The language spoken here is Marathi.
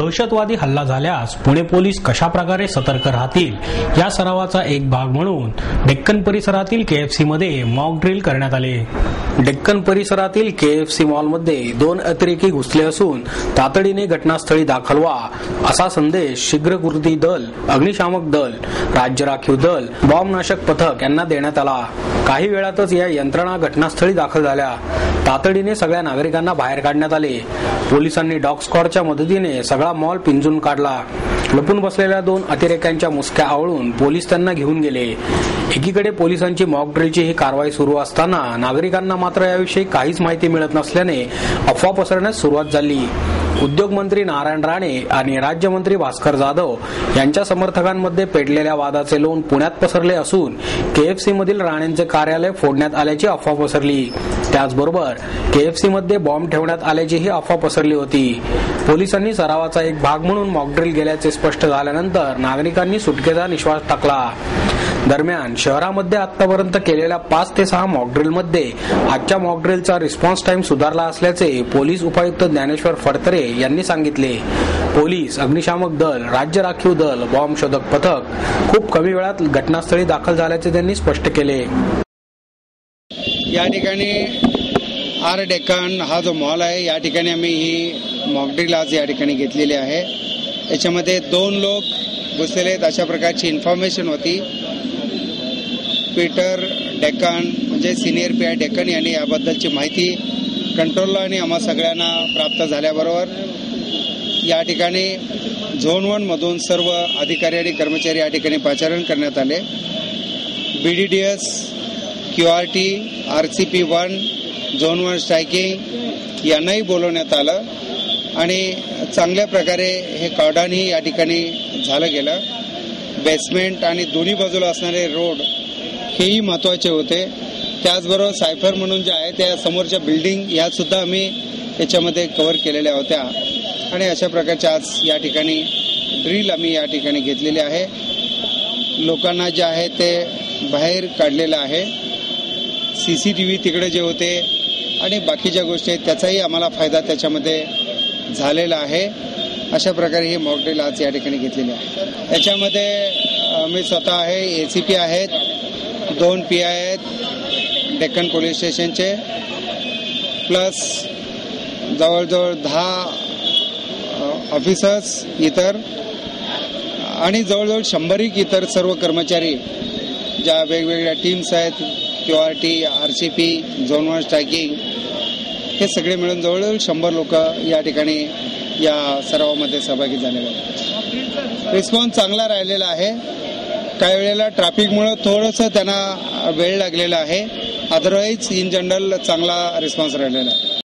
दहशतवादी हल्ला झाल्यास पुणे पोलीस कशा प्रकारे सतर्क राहतील या सरावाचा एक भाग म्हणून डेक्कन परिसरातील केएफसी मध्ये मॉक ड्रिल करण्यात आले। डेक्कन परिसरातील केएफसी मॉलमध्ये 2 अतिरेकी घुसले असून तातडीने घटनास्थळी दाखल व्हा असा संदेश शीघ्र कृती दल, अग्निशामक दल, राज्य राखीव दल, बॉम्बनाशक पथक यांना देण्यात आला। काही वेळातच या यंत्रणा घटनास्थळी दाखल झाल्या। तातडीने सगळ्या नागरिकांना बाहेर काढण्यात आले। पोलिसांनी डॉग स्क्वॉडच्या मदतीने सगळा मॉल पिंजून काढला। लपून बसलेल्या 2 अतिरेक्यांच्या मुसक्या आवळून पोलीस त्यांना घेऊन गेले। एकीकडे पोलिसांची मॉक ड्रिलची ही कारवाई सुरू असताना नागरिकांना मात्र याविषयी काहीच माहिती मिळत नसल्याने अफवा पसरण्यास सुरुवात झाली। उद्योग मंत्री नारायण राणे आणि राज्यमंत्री भास्कर जाधव यांच्या समर्थकांमध्ये पेटलेल्या वादाचे लोण पुण्यात पसरले असून केएफसी मधील राणेंचे कार्यालय फोडण्यात आल्याची अफवा पसरली। त्याचबरोबर केएफसी मध्ये बॉम्ब ठेवण्यात आल्याचीही अफवा पसरली होती। पोलिसांनी सरावाचा एक भाग म्हणून मॉकड्रिल गेल्याचे स्पष्ट झाल्यानंतर नागरिकांनी सुटकेचा निश्वास टाकला। दरम्यान शहरामध्ये आतापर्यंत केलेल्या 5 ते 6 मॉकड्रिलमध्ये आजच्या मॉकड्रिलचा रिस्पॉन्स टाइम सुधारला असल्याचे पोलीस उपायुक्त ज्ञानेश्वर फडतरे यांनी सांगितले। पोलीस, अग्निशामक दल, राज्य राखीव दल, बॉम्ब शोधक पथक खूप कमी वेळात घटनास्थळी दाखल झाल्याचे त्यांनी स्पष्ट केले। या ठिकाणी आर डेक्कन हा जो मॉल आहे या ठिकाणी आम्ही ही मॉकड्रिल आज या ठिकाणी घेतलेली आहे। याच्यामध्ये 2 लोक घुसलेले आहेत अशा प्रकारची इन्फॉर्मेशन होती। पीटर डेक्कन म्हणजे सिनियर पीआय डेक्कन यांनी याबद्दलची माहिती कंट्रोलला आणि आम्हा सगळ्यांना प्राप्त झाल्याबरोबर या ठिकाणी झोन 1 मधून सर्व अधिकारी आणि कर्मचारी या ठिकाणी पाचारण करण्यात आले। BDDS, QRT, RCP 1, zone 1 striking यांनाही बोलवण्यात आलं आणि चांगल्या प्रकारे हे कॉर्डनही या ठिकाणी झालं गेलं। बेसमेंट आणि दोन्ही बाजूला असणारे रोड हेही महत्त्वाचे होते। त्याचबरोबर सायफर म्हणून जे आहे त्या समोरच्या बिल्डिंग या सुद्धा आम्ही याच्यामध्ये कव्हर केलेल्या होत्या आणि अशा प्रकारच्या आज या ठिकाणी ड्रिल आम्ही या ठिकाणी घेतलेली आहे। लोकांना जे आहे ते बाहेर काढलेलं आहे। CCTV तिकडे जे होते आणि बाकीच्या गोष्टी आहेत त्याचाही आम्हाला फायदा त्याच्यामध्ये झालेला आहे। अशा प्रकारे ही मॉक ड्रिल आज या ठिकाणी घेतलेली आहे। याच्यामध्ये मी स्वतः आहे, ACP आहेत, 2 PI आहेत डेक्कन पोलीस स्टेशनचे, प्लस जवळजवळ 10 ऑफिसर्स इतर आणि जवळजवळ 100 इतर सर्व कर्मचारी ज्या वेगवेगळ्या टीम्स आहेत, QRT, RCP, झोन 1 स्ट्रायकिंग हे सगळे मिळून जवळजवळ 100 लोक या ठिकाणी या सरावामध्ये सहभागी झालेले आहेत। रिस्पॉन्स चांगला राहिलेला आहे। काही वेळेला ट्रॅफिकमुळे थोडंसं त्यांना वेळ लागलेला आहे, अदरवाईज इन जनरल चांगला रिस्पॉन्स राहिलेला आहे।